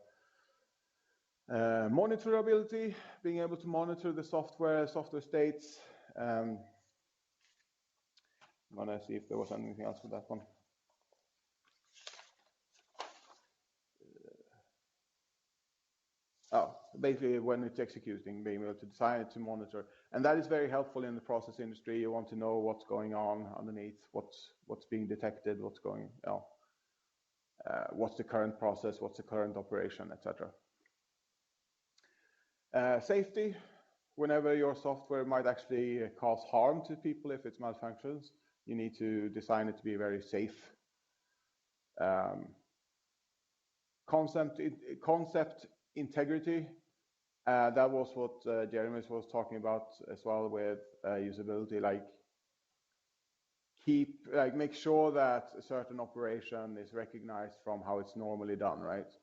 Monitorability, being able to monitor the software states. I'm gonna see if there was anything else with that one. Basically when it's executing, being able to design it to monitor. And that is very helpful in the process industry. You want to know what's going on underneath, what's being detected, what's the current process, what's the current operation, etc. Safety, whenever your software might actually cause harm to people if it malfunctions, you need to design it to be very safe. Concept integrity, that was what Jeremy was talking about as well with usability, make sure that a certain operation is recognized from how it's normally done, right?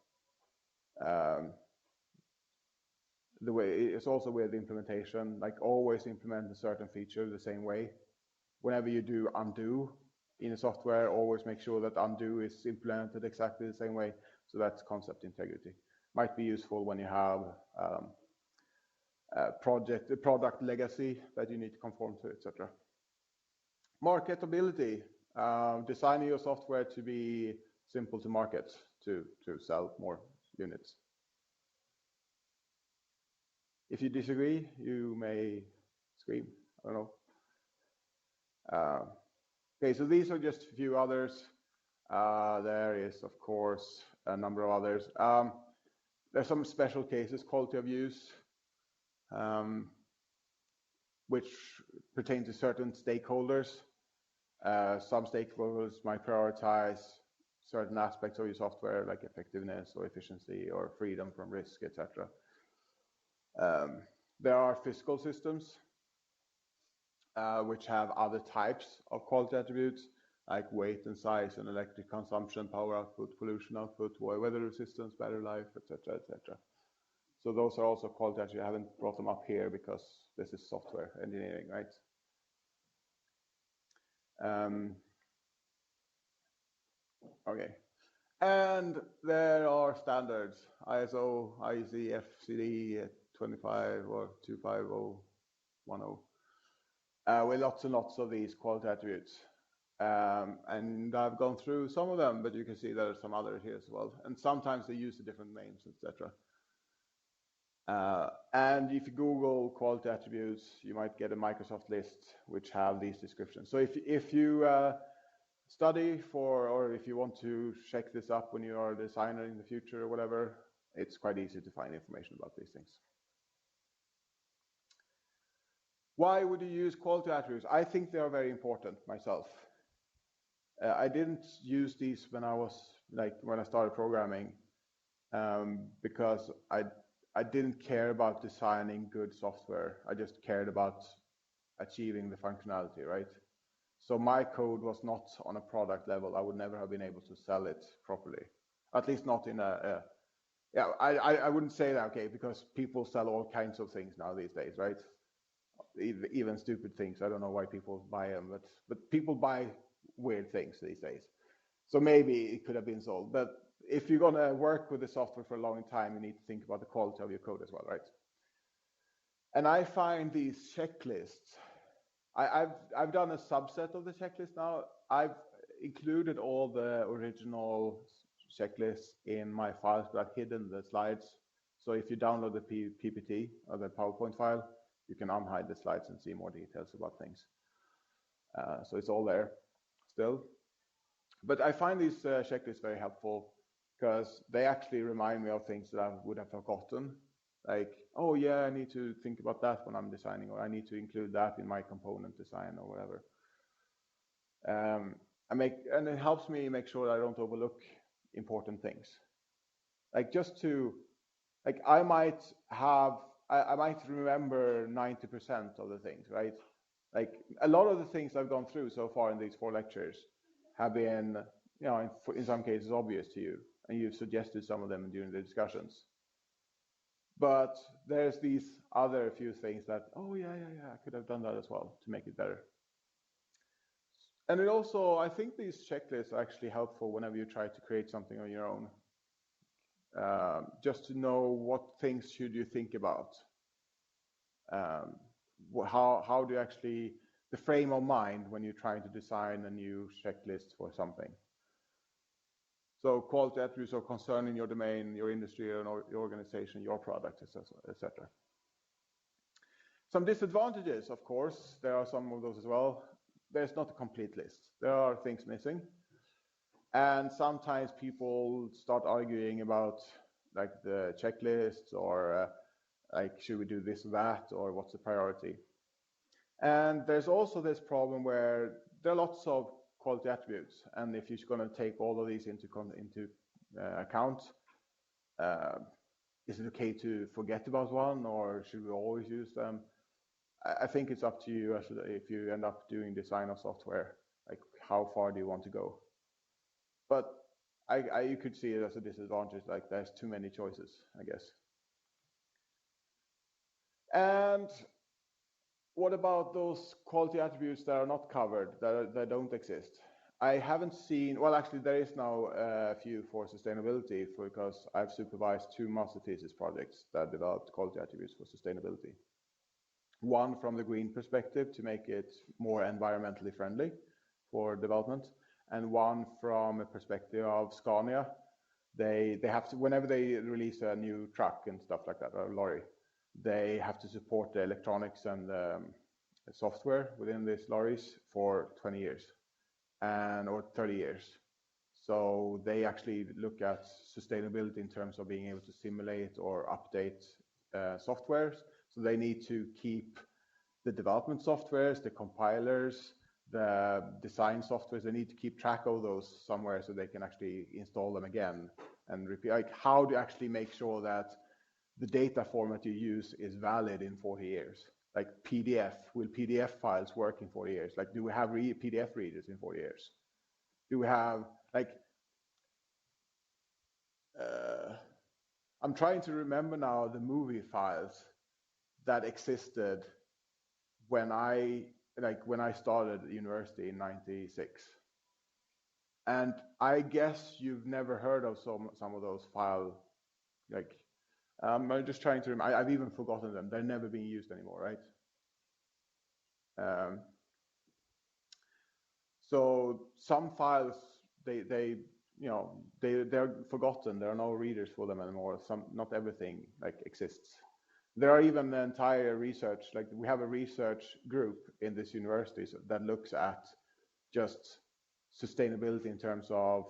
The way it's also with implementation, always implement a certain feature the same way. Whenever you do undo in a software, always make sure that undo is implemented exactly the same way. So that's concept integrity. Might be useful when you have product legacy that you need to conform to, etc. Marketability, Designing your software to be simple to market, to sell more units. If you disagree, you may scream. I don't know. Okay, so these are just a few others. There is, of course, a number of others. There's some special cases, quality of use, which pertain to certain stakeholders. Some stakeholders might prioritize certain aspects of your software, like effectiveness or efficiency or freedom from risk, etc. There are physical systems which have other types of quality attributes, like weight and size and electric consumption, power output, pollution output, weather resistance, battery life, etc., etc. So those are also quality attributes. I haven't brought them up here because this is software engineering, right? Okay. And there are standards, ISO, IEC, FCD 25 or 25010, with lots and lots of these quality attributes. And I've gone through some of them, but you can see there are some others here as well. And sometimes they use the different names, etc. And if you Google quality attributes, you might get a Microsoft list which have these descriptions. So if you study for, or if you want to check this up when you are a designer in the future or whatever, it's quite easy to find information about these things. Why would you use quality attributes? I think they are very important myself. I didn't use these when I started programming, because I didn't care about designing good software. I just cared about achieving the functionality, right? So my code was not on a product level. I would never have been able to sell it properly. At least not in I wouldn't say that, okay, because people sell all kinds of things now these days, right? Even stupid things. I don't know why people buy them, but people buy weird things these days. So maybe it could have been sold. But if you're going to work with the software for a long time, you need to think about the quality of your code as well, right? And I find these checklists, I've done a subset of the checklist now. I've included all the original checklists in my files, but I've hidden the slides. So if you download the PPT or the PowerPoint file, you can unhide the slides and see more details about things. So it's all there still. But I find these checklists very helpful because they actually remind me of things that I would have forgotten. Like, oh yeah, I need to think about that when I'm designing, or I need to include that in my component design or whatever. And it helps me make sure that I don't overlook important things. Like I might remember 90% of the things, right? Like a lot of the things I've gone through so far in these 4 lectures have been, in some cases obvious to you, and you've suggested some of them during the discussions. But there's these other few things that, oh yeah, I could have done that as well to make it better. And it also, I think these checklists are actually helpful whenever you try to create something on your own. Just to know what things should you think about. How do you actually, the frame of mind when you're trying to design a new checklist for something. So quality attributes are concerning your domain, your industry, your organization, your product, etc. Some disadvantages, of course, there are some of those as well. There's not a complete list. There are things missing. And sometimes people start arguing about like the checklists or like should we do this or that, or what's the priority. And there's also this problem where there are lots of quality attributes, and if you're going to take all of these into account, is it okay to forget about one, or should we always use them? I think it's up to you if you end up doing design of software, like how far do you want to go? But you could see it as a disadvantage, like there's too many choices, I guess. And what about those quality attributes that are not covered, that don't exist? I haven't seen, well, actually there is now a few for sustainability, because I've supervised 2 master thesis projects that developed quality attributes for sustainability. One from the green perspective to make it more environmentally friendly, for development, and one from a perspective of Scania. They have to, whenever they release a new truck and stuff like that, or a lorry, they have to support the electronics and software within these lorries for 20 years or 30 years. So they actually look at sustainability in terms of being able to simulate or update softwares. So they need to keep the development softwares, the compilers, the design softwares. They need to keep track of those somewhere so they can actually install them again and repeat. Like, how do you actually make sure that the data format you use is valid in 40 years? Like PDF, will PDF files work in 40 years? Like, do we have PDF readers in 40 years? Do we have, like, I'm trying to remember now the movie files that existed when I started university in '96. And I guess you've never heard of some of those files. Like, I'm just trying to remember. I've even forgotten them. They're never being used anymore, right? So some files, they're forgotten. There are no readers for them anymore. Not everything like exists. There are even entire research, like we have a research group in this university that looks at just sustainability in terms of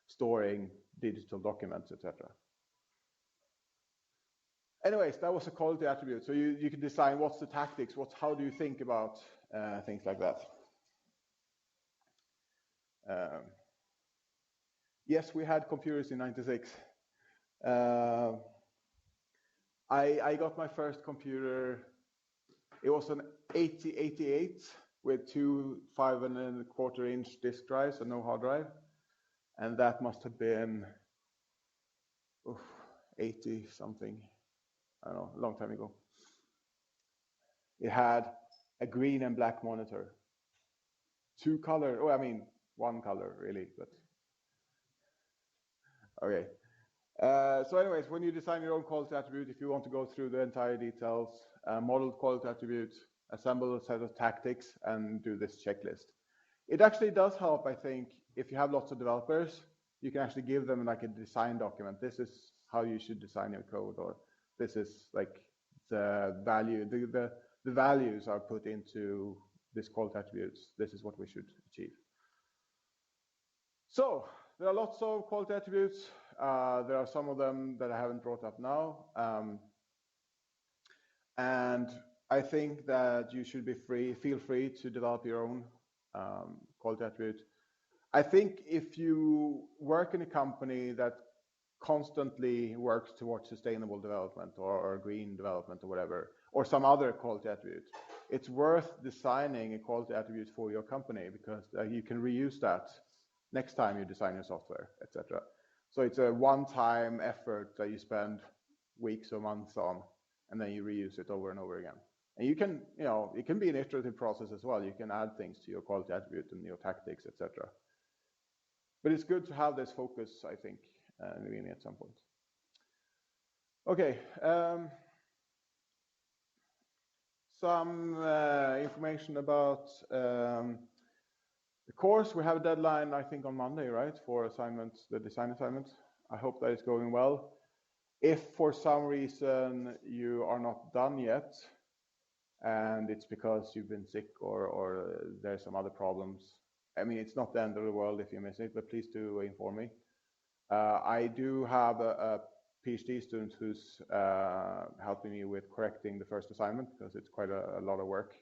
storing digital documents, etc. Anyways, that was a quality attribute. So you can design what's the tactics, how do you think about things like that. Yes, we had computers in '96. I got my first computer. It was an 8088 with two 5.25-inch disk drives and no hard drive, and that must have been 80 something. I don't know, a long time ago. It had a green and black monitor, two color. Oh, I mean one color really, but okay. So anyways, when you design your own quality attribute, if you want to go through the entire details, model quality attributes, assemble a set of tactics, and do this checklist. It actually does help, I think, if you have lots of developers, you can actually give them like a design document. This is how you should design your code, or this is like the value, the values are put into this quality attributes. This is what we should achieve. So there are lots of quality attributes. There are some of them that I haven't brought up now. And I think that you should be feel free to develop your own quality attribute. I think if you work in a company that constantly works towards sustainable development or green development or whatever, or some other quality attribute, it's worth designing a quality attribute for your company, because you can reuse that next time you design your software, etc. So it's a one-time effort that you spend weeks or months on, and then you reuse it over and over again. And you can, it can be an iterative process as well. You can add things to your quality attribute and your tactics, etc. But it's good to have this focus, I think, in the beginning at some point. Okay. Some information about the course. We have a deadline, I think, on Monday, right, for assignments, the design assignments. I hope that is going well. If for some reason you are not done yet, and it's because you've been sick or there's some other problems, I mean, it's not the end of the world if you miss it, but please do inform me. I do have a PhD student who's helping me with correcting the first assignment, because it's quite a lot of work.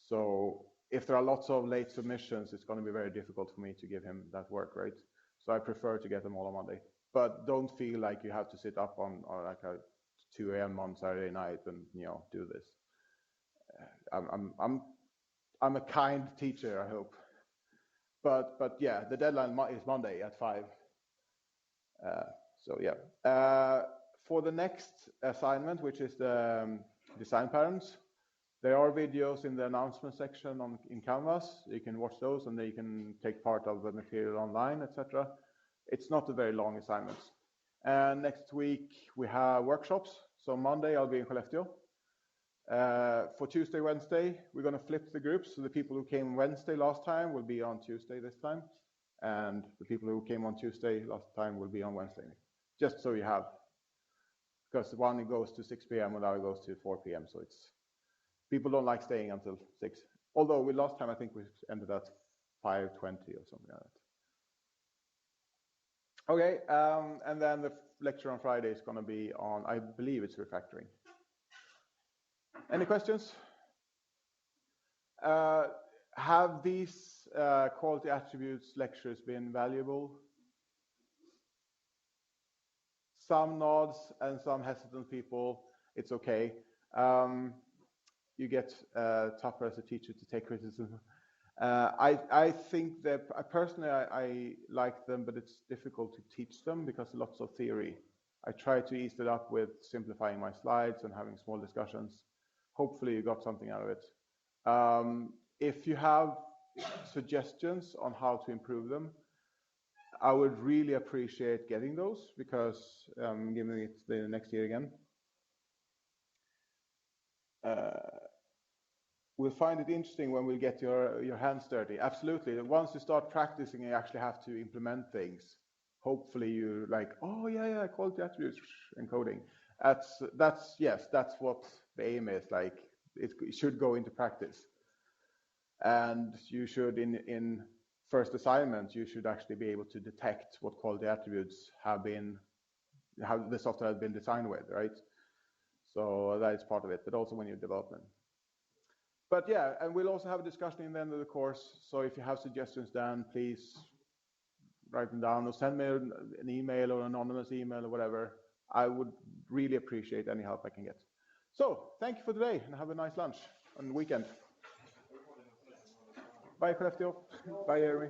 So if there are lots of late submissions, it's going to be very difficult for me to give him that work, right? So I prefer to get them all on Monday. But don't feel like you have to sit up on like a 2 a.m. on Saturday night and do this. I'm a kind teacher, I hope. But yeah, the deadline is Monday at 5. So yeah. For the next assignment, which is the design patterns, there are videos in the announcement section in Canvas. You can watch those, and then you can take part of the material online, etc. It's not a very long assignment. And next week we have workshops. So Monday I'll be in Skellefteå. For Tuesday, Wednesday, we're going to flip the groups. So the people who came Wednesday last time will be on Tuesday this time. And the people who came on Tuesday last time will be on Wednesday. Just so you have, because one goes to 6 p.m. and the other goes to 4 p.m. So it's, people don't like staying until 6. Although we last time, I think we ended at 5:20 or something like that. Okay, and then the lecture on Friday is going to be on, I believe it's refactoring. Any questions? Have these quality attributes lectures been valuable? Some nods and some hesitant people, it's okay. You get tougher as a teacher to take criticism. I think that personally I like them, but it's difficult to teach them because lots of theory. I try to ease it up with simplifying my slides and having small discussions. Hopefully you got something out of it. If you have suggestions on how to improve them, I would really appreciate getting those because I'm giving it the next year again. We'll find it interesting when we'll get your hands dirty. Absolutely. Once you start practicing, you actually have to implement things. Hopefully you're like, oh yeah, quality attributes encoding. That's what the aim is. Like it should go into practice. And you should, in first assignment, you should actually be able to detect what quality attributes have been, how the software has been designed with, right? So that is part of it, but also when you develop them. But yeah, and we'll also have a discussion in the end of the course. So if you have suggestions, then please write them down or send me an email or an anonymous email or whatever. I would really appreciate any help I can get. So thank you for today and have a nice lunch and weekend. Bye, Skellefteå. Bye, Jeremy.